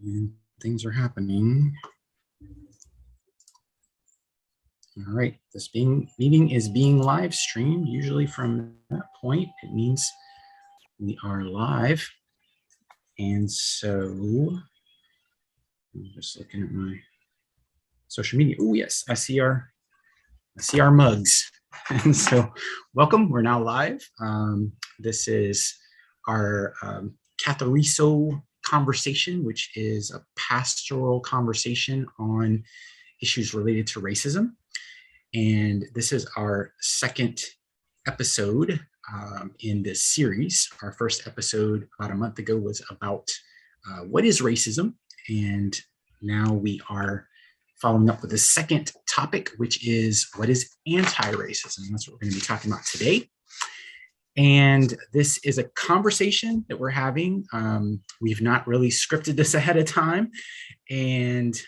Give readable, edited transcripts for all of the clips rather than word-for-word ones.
And things are happening. All right, this meeting is being live streamed. Usually from that point, it means we are live. And so I'm just looking at my social media. Oh yes, I see our mugs. And so welcome, we're now live. This is our Katharizo conversation, which is a pastoral conversation on issues related to racism. And this is our second episode in this series. Our first episode about a month ago was about what is racism? And now we are following up with the second topic, which is what is anti-racism? That's what we're going to be talking about today. And this is a conversation that we're having. We've not really scripted this ahead of time. And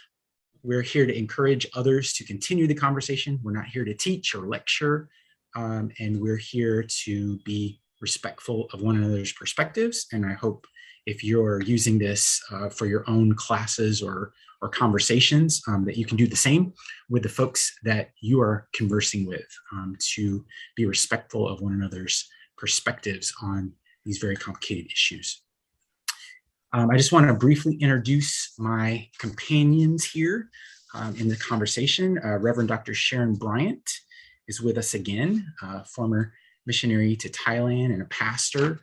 we're here to encourage others to continue the conversation. We're not here to teach or lecture. And we're here to be respectful of one another's perspectives. And I hope if you're using this for your own classes or conversations, that you can do the same with the folks that you are conversing with, to be respectful of one another's perspectives on these very complicated issues. I just want to briefly introduce my companions here in the conversation. Reverend Dr. Sharon Bryant is with us again, former missionary to Thailand and a pastor.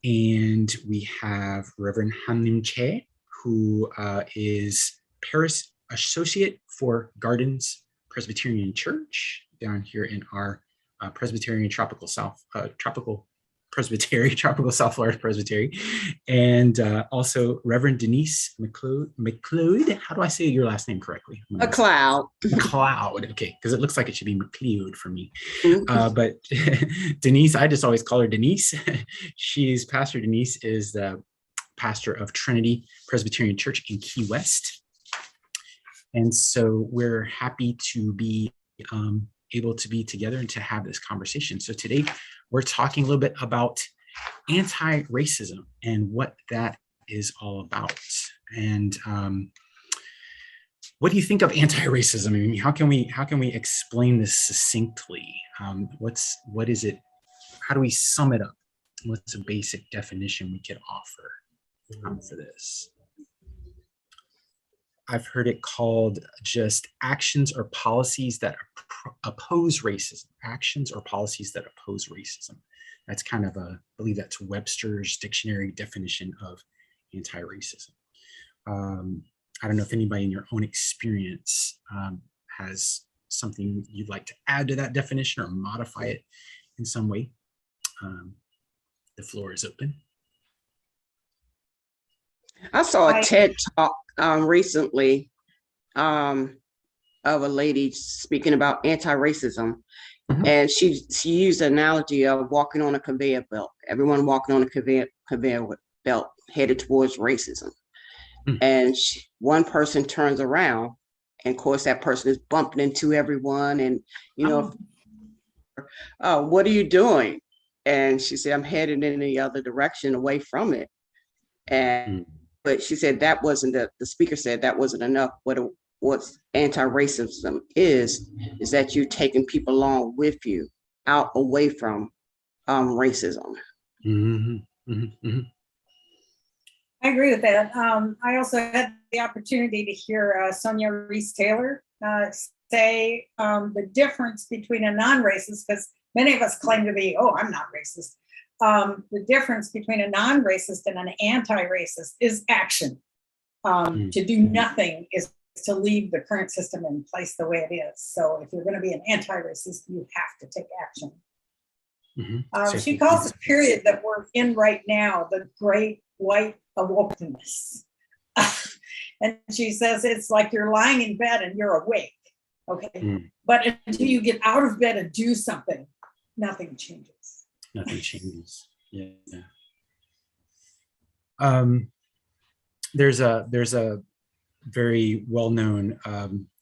And we have Reverend Han Lim Che, who is Paris Associate for Gardens Presbyterian Church down here in our Presbyterian Tropical South Florida Presbytery, and also Reverend Denise McLeod. How do I say your last name correctly? McLeod. McLeod, okay, because it looks like it should be McLeod for me. But Denise, I just always call her Denise. Pastor Denise is the pastor of Trinity Presbyterian Church in Key West. And so we're happy to be able to be together and to have this conversation. So today we're talking a little bit about anti-racism and what that is all about. And what do you think of anti-racism? I mean, how can we explain this succinctly? What is it? How do we sum it up? What's a basic definition we could offer for this? I've heard it called just actions or policies that oppose racism. Actions or policies that oppose racism. That's kind of I believe that's Webster's dictionary definition of anti-racism. I don't know if anybody in your own experience has something you'd like to add to that definition or modify it in some way. The floor is open. I saw a TED talk recently of a lady speaking about anti-racism, and she used an analogy of walking on a conveyor belt. Everyone walking on a conveyor belt headed towards racism, and one person turns around, and of course that person is bumping into everyone, and what are you doing? And she said, I'm headed in the other direction away from it. And but she said that wasn't the speaker said that wasn't enough. What anti-racism is that you're taking people along with you out away from racism. I agree with that. I also had the opportunity to hear Sonia Reese Taylor say the difference between a non-racist, because many of us claim to be, I'm not racist. The difference between a non-racist and an anti-racist is action. To do nothing is to leave the current system in place the way it is. So if you're going to be an anti-racist, you have to take action. She calls the period that we're in right now the Great White Awokeness. And she says it's like you're lying in bed and you're awake. Okay. But until you get out of bed and do something, nothing changes. Nothing changes. Yeah. There's a very well-known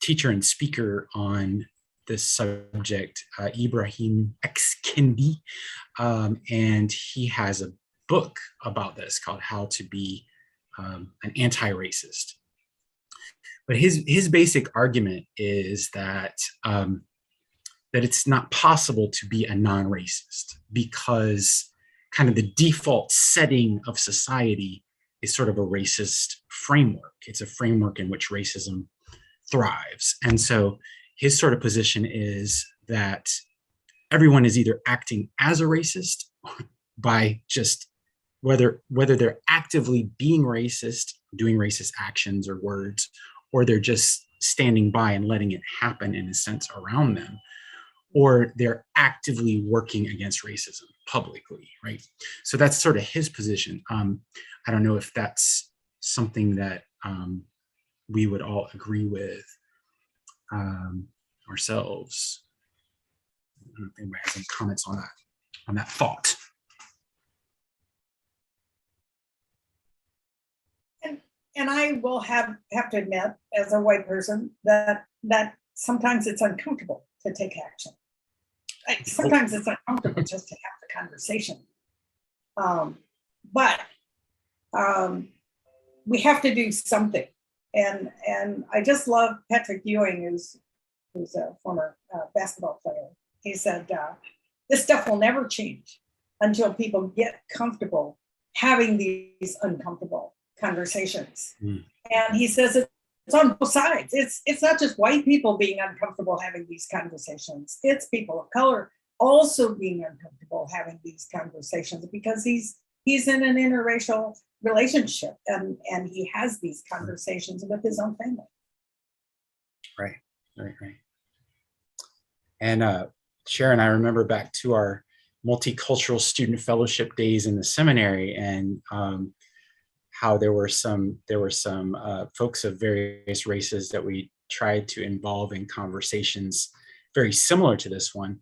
teacher and speaker on this subject, Ibrahim X. Kendi, and he has a book about this called How to Be an anti-racist. But his basic argument is that that it's not possible to be a non-racist because kind of the default setting of society is sort of a racist framework. It's a framework in which racism thrives. And so his sort of position is that everyone is either acting as a racist by just whether they're actively being racist, doing racist actions or words, or they're just standing by and letting it happen in a sense around them, or they're actively working against racism publicly, right? So that's sort of his position. I don't know if that's something that we would all agree with ourselves. I don't know if anybody has any comments on that thought. And I will have to admit, as a white person, that sometimes it's uncomfortable to take action. Sometimes it's uncomfortable just to have the conversation. But we have to do something. And I just love Patrick Ewing, who's a former basketball player. He said, this stuff will never change until people get comfortable having these uncomfortable conversations. And he says it's on both sides. It's not just white people being uncomfortable having these conversations. It's people of color also being uncomfortable having these conversations because he's in an interracial relationship and he has these conversations with his own family. Right. And Sharon, I remember back to our multicultural student fellowship days in the seminary, and how there were some folks of various races that we tried to involve in conversations very similar to this one.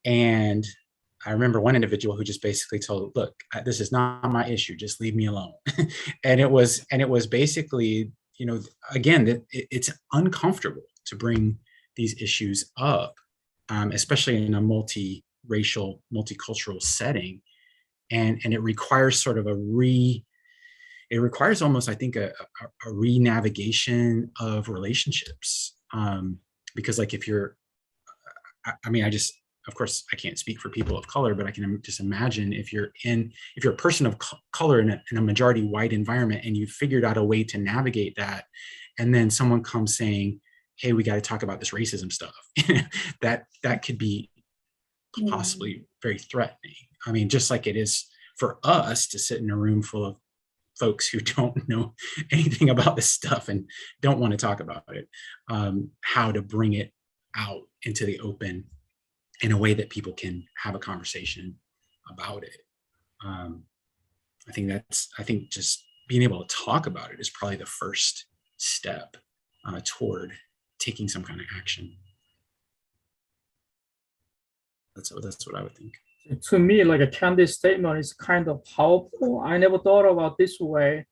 And I remember one individual who just basically told, look, this is not my issue, just leave me alone. and it was basically, again, it's uncomfortable to bring these issues up, especially in a multiracial, multicultural setting. And it requires sort of it requires almost, I think, a re-navigation of relationships. Because like if you're, of course, I can't speak for people of color, but I can just imagine if you're a person of color in a majority white environment and you've figured out a way to navigate that, and then someone comes saying, hey, we got to talk about this racism stuff, that could be possibly very threatening. I mean, just like it is for us to sit in a room full of folks who don't know anything about this stuff and don't want to talk about it, how to bring it out into the open in a way that people can have a conversation about it. I think just being able to talk about it is probably the first step toward taking some kind of action. That's what I would think. To me, like a candid statement is kind of powerful. I never thought about this way.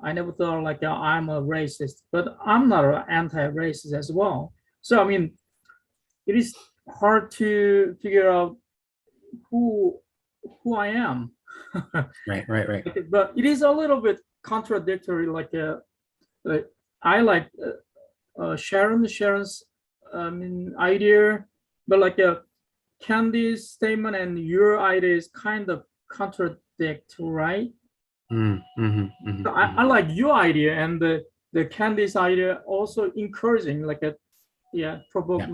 I never thought like I'm a racist, but I'm not an anti-racist as well. So I mean, it is hard to figure out who I am. Right. But it is a little bit contradictory. Like I like Sharon's idea, but like Candy's statement and your idea is kind of contradict, right? So I like your idea, and the Candy's idea also encouraging, like provoke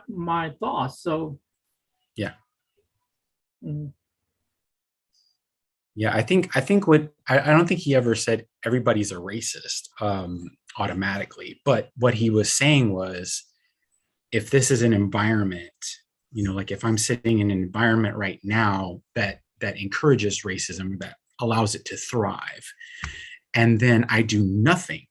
my thoughts. So yeah. Yeah, I think what I don't think he ever said everybody's a racist automatically, but what he was saying was, if this is an environment, like if I'm sitting in an environment right now that encourages racism, that allows it to thrive, and then I do nothing,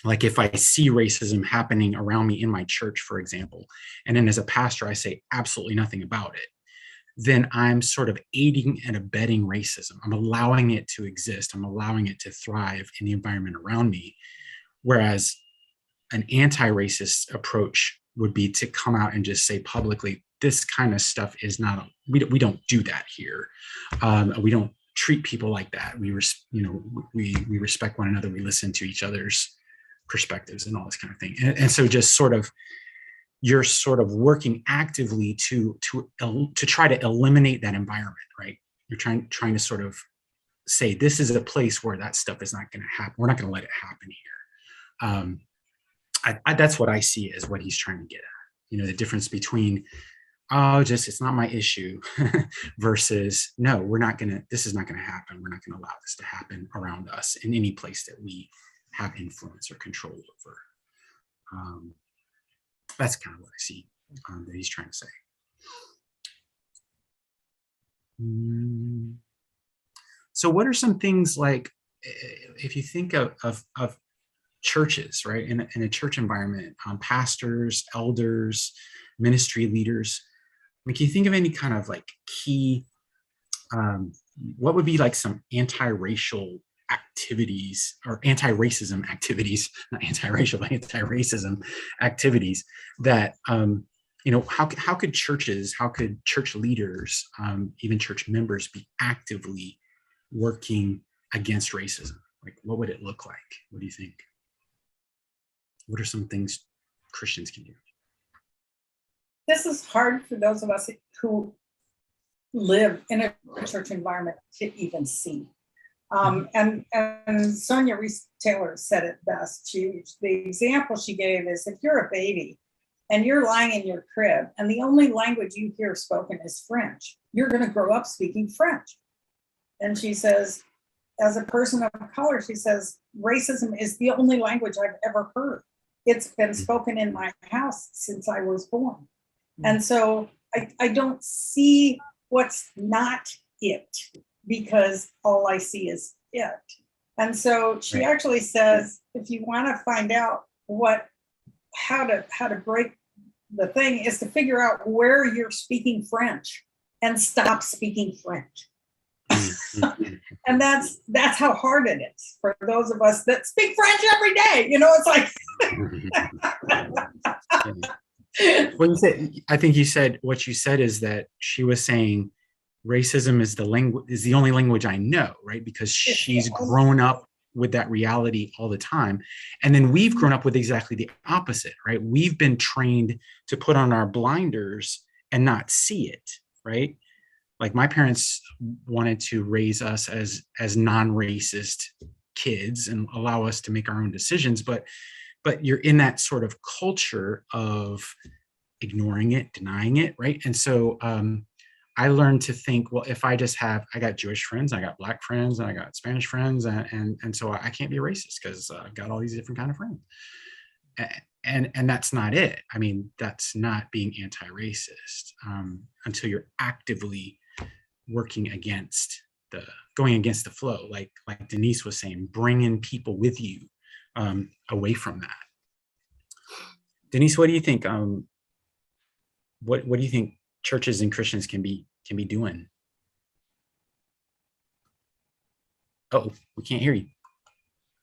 like if I see racism happening around me in my church, for example, and then as a pastor, I say absolutely nothing about it, then I'm sort of aiding and abetting racism. I'm allowing it to exist. I'm allowing it to thrive in the environment around me. Whereas an anti-racist approach would be to come out and just say publicly, this kind of stuff is not, we don't do that here. We don't treat people like that. We respect one another. We listen to each other's perspectives and all this kind of thing. And so just sort of, you're sort of working actively to try to eliminate that environment, right? You're trying to sort of say, this is a place where that stuff is not going to happen. We're not going to let it happen here. That's what I see as what he's trying to get at. The difference between, it's not my issue versus, no, this is not going to happen. We're not going to allow this to happen around us in any place that we have influence or control over. That's kind of what I see that he's trying to say. So what are some things like, if you think of churches, right, in a church environment, pastors, elders, ministry leaders, can you think of any kind of like key, what would be like some anti-racial activities or anti-racism activities, not anti-racial, but anti-racism activities that, how could churches, how could church leaders, even church members be actively working against racism? Like, what would it look like? What do you think? What are some things Christians can do? This is hard for those of us who live in a church environment to even see. And Sonia Reese Taylor said it best. The example she gave is, if you're a baby and you're lying in your crib and the only language you hear spoken is French, you're going to grow up speaking French. And she says, as a person of color, she says, racism is the only language I've ever heard. It's been spoken in my house since I was born. And so I don't see what's not it, because all I see is it. And so she actually says, if you want to find out how to break the thing, is to figure out where you're speaking French and stop speaking French. And that's how hard it is for those of us that speak French every day. It's like well, I think what you said is that she was saying racism is the only language I know, right? Because she's grown up with that reality all the time. And then we've grown up with exactly the opposite, right? We've been trained to put on our blinders and not see it, right? Like, my parents wanted to raise us as non-racist kids and allow us to make our own decisions, but you're in that sort of culture of ignoring it, denying it, right? And so I learned to think, well, if I got Jewish friends, I got Black friends, and I got Spanish friends, and so I can't be racist because I've got all these different kind of friends. And that's not it. I mean, that's not being anti-racist until you're actively working going against the flow, like Denise was saying, bringing people with you away from that. Denise, what do you think? What do you think churches and Christians can be doing? Oh, we can't hear you.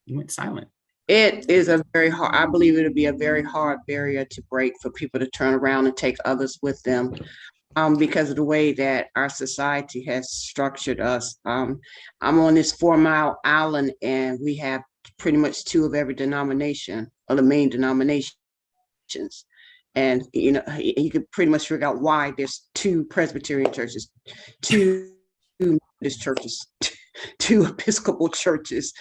You went silent. It is I believe it'll be a very hard barrier to break for people to turn around and take others with them. Because of the way that our society has structured us. I'm on this 4-mile island, and we have pretty much 2 of every denomination, or the main denominations. And, you could pretty much figure out why there's 2 Presbyterian churches, 2 Methodist churches, 2 Episcopal churches,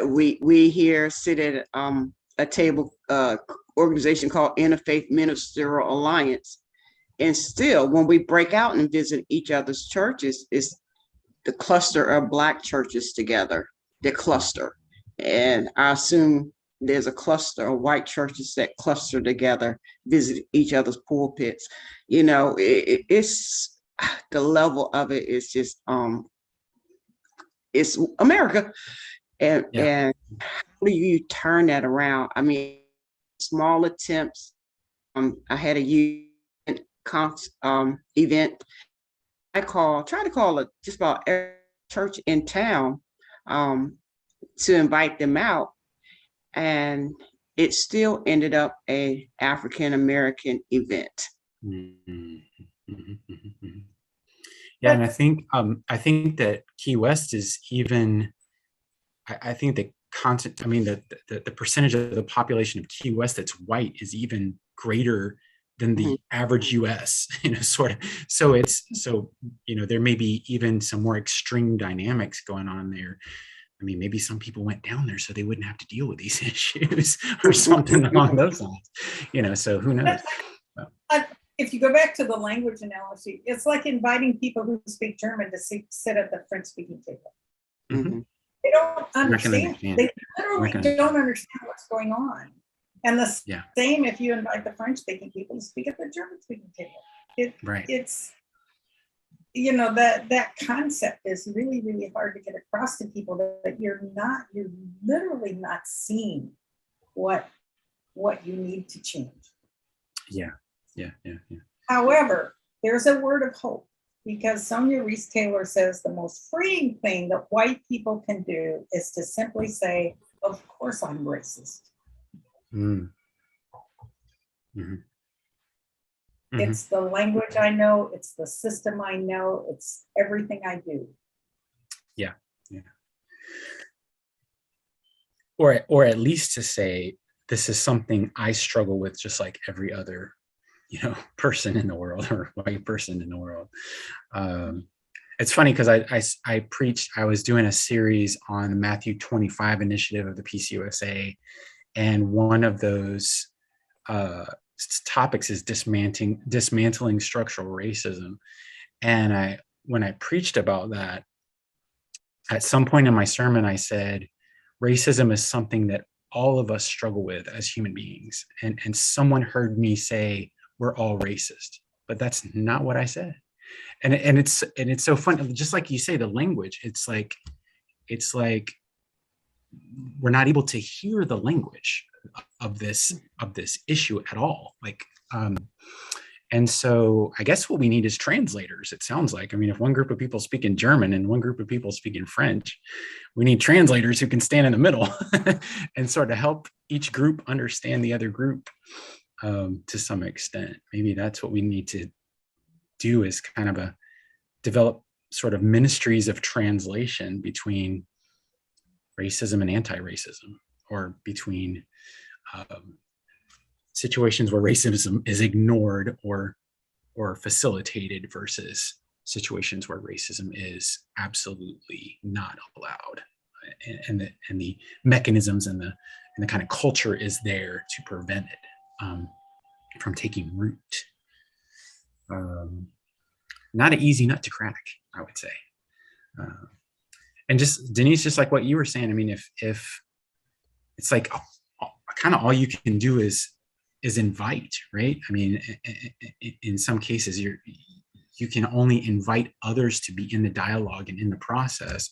we here sit at a table, organization called Interfaith Ministerial Alliance. And still, when we break out and visit each other's churches, it's the cluster of Black churches together, the cluster. And I assume there's a cluster of white churches that cluster together, visit each other's pulpits. It's the level of it is just, it's America. And how do you turn that around? I mean, small attempts. I had a youth event. I try to call it just about every church in town to invite them out, and it still ended up a African American event. Yeah, and I think that Key West is even. I think the content. I mean, the percentage of the population of Key West that's white is even greater than the average U.S. Sort of. So there may be even some more extreme dynamics going on there. I mean, maybe some people went down there so they wouldn't have to deal with these issues or something along those lines. So who knows? If you go back to the language analogy, it's like inviting people who speak German to sit at the French-speaking table. Mm-hmm. They don't understand. They literally don't understand what's going on. And the same if you invite the French-speaking people to speak at the German-speaking table. It's that concept is really, really hard to get across to people that you're literally not seeing what you need to change. Yeah. However, there's a word of hope, because Sonia Reese Taylor says the most freeing thing that white people can do is to simply say, of course I'm racist. Mm. Mm-hmm. It's the language I know, it's the system I know, it's everything I do. Yeah. Or at least to say, this is something I struggle with just like every other, person in the world, or white person in the world. It's funny because I was doing a series on the Matthew 25 initiative of the PCUSA, and one of those topics is dismantling structural racism. And when I preached about that, at some point in my sermon, I said, racism is something that all of us struggle with as human beings. And someone heard me say, we're all racist, but that's not what I said. And it's so fun. Just like you say, the language, it's like we're not able to hear the language of this issue at all. And so I guess what we need is translators, it sounds like. I mean, if one group of people speak in German and one group of people speak in French, we need translators who can stand in the middle and sort of help each group understand the other group to some extent. Maybe that's what we need to do, is kind of develop sort of ministries of translation between racism and anti-racism, or between situations where racism is ignored or facilitated versus situations where racism is absolutely not allowed, and the mechanisms and the kind of culture is there to prevent it from taking root. Not an easy nut to crack, I would say. And just, Denise, just like what you were saying, I mean, if it's like kind of all you can do is invite, right? I mean, in some cases, you can only invite others to be in the dialogue and in the process.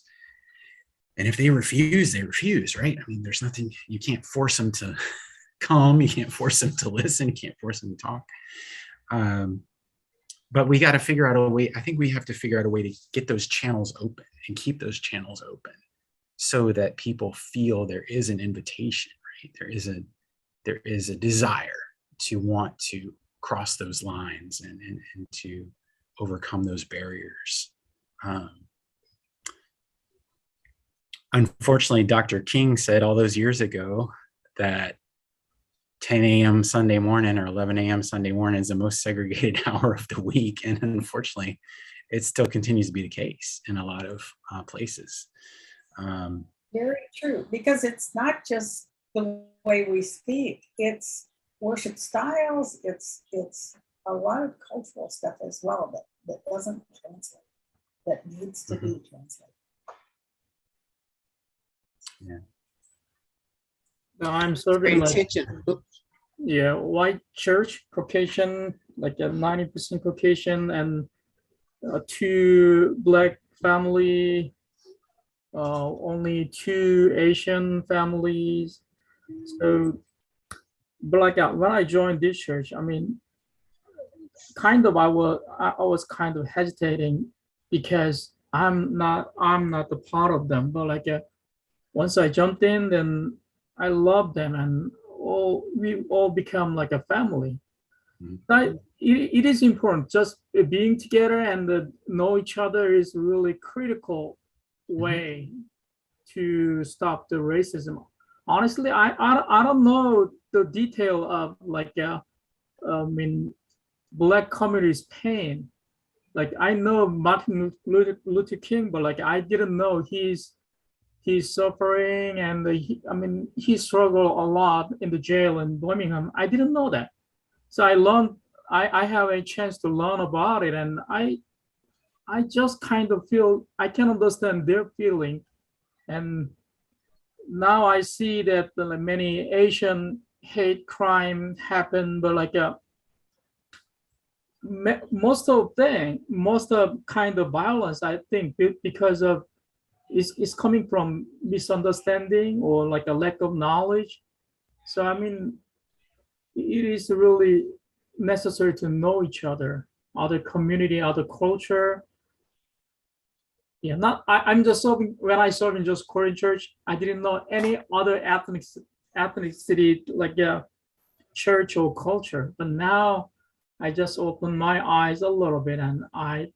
And if they refuse, they refuse, right? I mean, there's nothing, you can't force them to come, you can't force them to listen, you can't force them to talk. But we got to figure out a way. I think we have to figure out a way to get those channels open and keep those channels open, so that people feel there is an invitation, right? There is a desire to want to cross those lines and to overcome those barriers. Unfortunately, Dr. King said all those years ago that 10 a.m. Sunday morning or 11 a.m. Sunday morning is the most segregated hour of the week. And unfortunately, it still continues to be the case in a lot of places. Very true, because it's not just the way we speak, it's worship styles, it's a lot of cultural stuff as well that doesn't translate, that needs to be translated. Yeah. Now I'm serving white church, Caucasian, like a 90% Caucasian, and 2 Black family, only 2 Asian families. So, but like when I joined this church, I mean, I was kind of hesitating, because I'm not the part of them. But like once I jumped in, then I loved them, and we all become like a family. It is important. Just being together and know each other is really critical way to stop the racism. Honestly, I don't know the detail of like Black community's pain. Like I know Martin Luther King, but like I didn't know he's suffering and he struggled a lot in the jail in Birmingham. I didn't know that, so I learned. I have a chance to learn about it, and I just kind of feel I can understand their feeling, and now I see that many Asian hate crime happen, but like most of kind of violence, I think, because of is coming from misunderstanding or like a lack of knowledge. So I mean, it is really necessary to know each other, other community, other culture. Yeah, not I'm just serving when I serve in just Korean church. I didn't know any other ethnicity like church or culture, but now I just opened my eyes a little bit, and I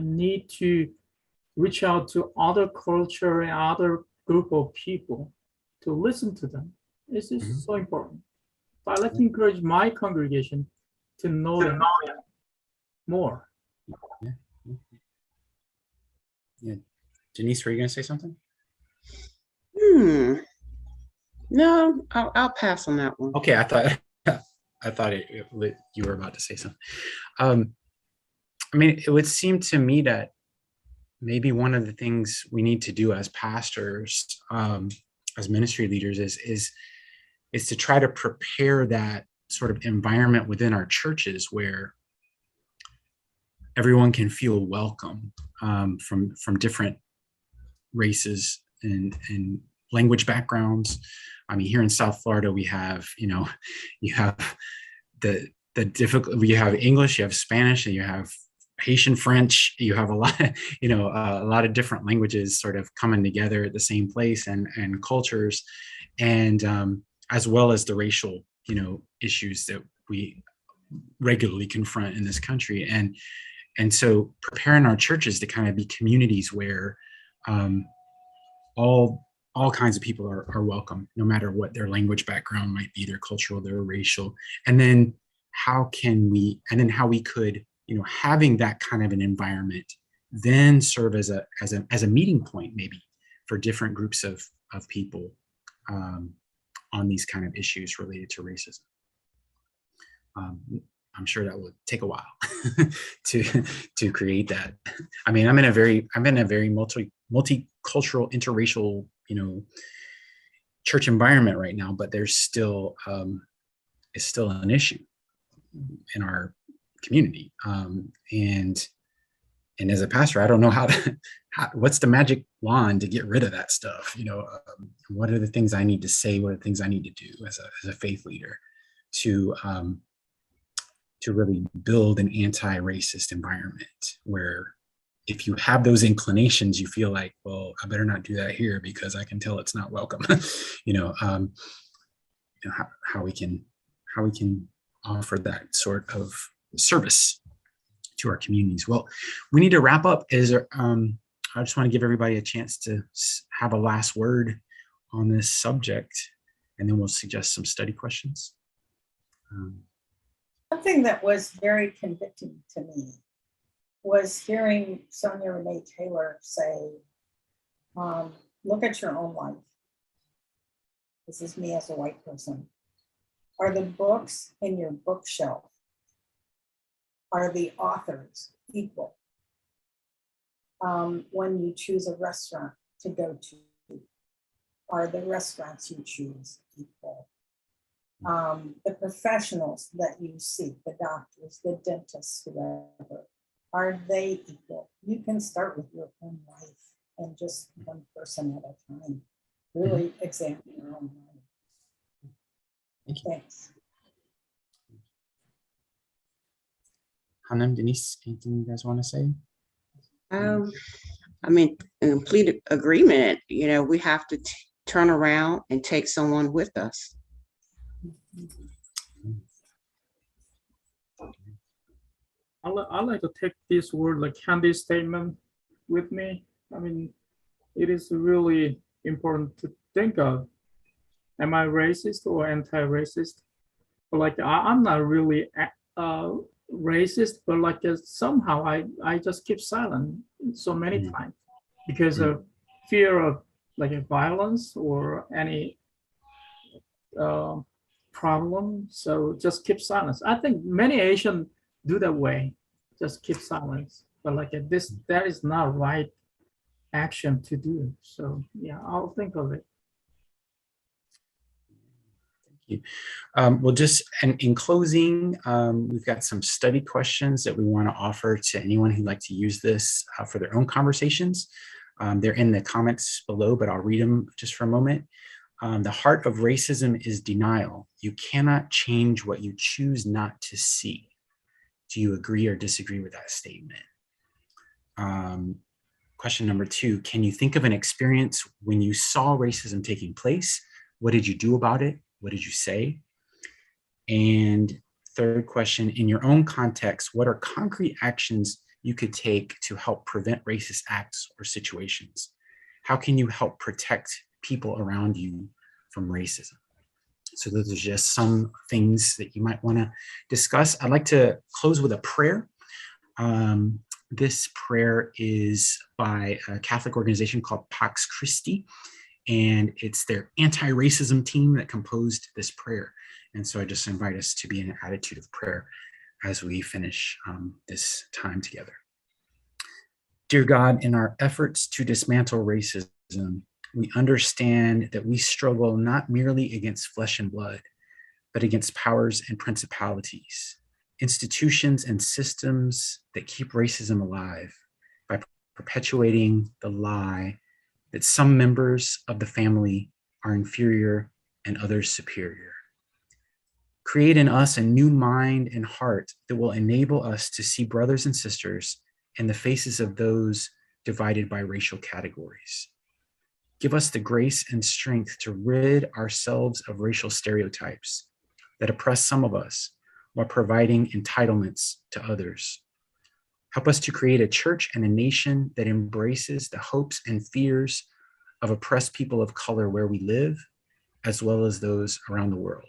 need to reach out to other culture and other group of people to listen to them. This is so important. So I like to encourage my congregation to know them more. Yeah. Denise, were you going to say something? No, I'll pass on that one. Okay, I thought you were about to say something. I mean, it would seem to me that maybe one of the things we need to do as pastors, as ministry leaders, is to try to prepare that sort of environment within our churches where everyone can feel welcome, from different races and language backgrounds. I mean, here in South Florida, we have, you have the difficult. You have English, you have Spanish, and you have Haitian French. You have a lot, a lot of different languages sort of coming together at the same place, and cultures, and as well as the racial, issues that we regularly confront in this country, and so preparing our churches to kind of be communities where all kinds of people are welcome, no matter what their language background might be, their cultural, their racial, and then how we could, having that kind of an environment, then serve as a meeting point maybe for different groups of people on these kind of issues related to racism. I'm sure that would take a while to create that. I mean, I'm in a very multicultural, interracial, church environment right now, but there's still it's still an issue in our community. And as a pastor, I don't know what's the magic wand to get rid of that stuff. What are the things I need to say? What are the things I need to do as a faith leader to really build an anti-racist environment where if you have those inclinations, you feel like, well, I better not do that here because I can tell it's not welcome. How we can offer that sort of service to our communities. Well, we need to wrap up. I just want to give everybody a chance to have a last word on this subject, and then we'll suggest some study questions. Something that was very convicting to me was hearing Sonia Renee Taylor say, look at your own life. This is me as a white person. Are the books in your bookshelf, are the authors equal? When you choose a restaurant to go to, are the restaurants you choose equal? The professionals that you see, the doctors, the dentists, whoever, are they equal? You can start with your own life and just one person at a time. Really examine your own life. Thanks. Hanam, Denise, anything you guys want to say? I mean, in complete agreement. We have to turn around and take someone with us. I like to take this word like Candy statement with me. I mean, it is really important to think of. Am I racist or anti-racist? But like I'm not really racist, but like somehow I just keep silent so many times because of fear of like a violence or any problem. So just keep silence. I think many Asians do that way, just keep silence. But like that is not right action to do. So yeah, I'll think of it. You. We'll just, and in closing, we've got some study questions that we want to offer to anyone who'd like to use this for their own conversations. They're in the comments below, but I'll read them just for a moment. The heart of racism is denial. You cannot change what you choose not to see. Do you agree or disagree with that statement? Question number 2, can you think of an experience when you saw racism taking place? What did you do about it? What did you say? And third question, in your own context, what are concrete actions you could take to help prevent racist acts or situations? How can you help protect people around you from racism? So those are just some things that you might want to discuss. I'd like to close with a prayer. This prayer is by a Catholic organization called Pax Christi, and it's their anti-racism team that composed this prayer. And so I just invite us to be in an attitude of prayer as we finish this time together. Dear God, in our efforts to dismantle racism, we understand that we struggle not merely against flesh and blood, but against powers and principalities, institutions and systems that keep racism alive by perpetuating the lie that some members of the family are inferior and others superior. Create in us a new mind and heart that will enable us to see brothers and sisters in the faces of those divided by racial categories. Give us the grace and strength to rid ourselves of racial stereotypes that oppress some of us while providing entitlements to others. Help us to create a church and a nation that embraces the hopes and fears of oppressed people of color where we live, as well as those around the world.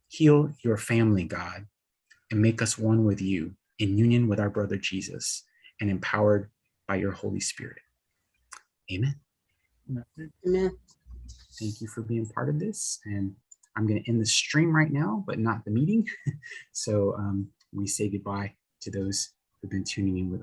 Heal your family, God, and make us one with you in union with our brother Jesus and empowered by your Holy Spirit. Amen. Amen. Thank you for being part of this. And I'm going to end the stream right now, but not the meeting. So we say goodbye to those who've been tuning in with us.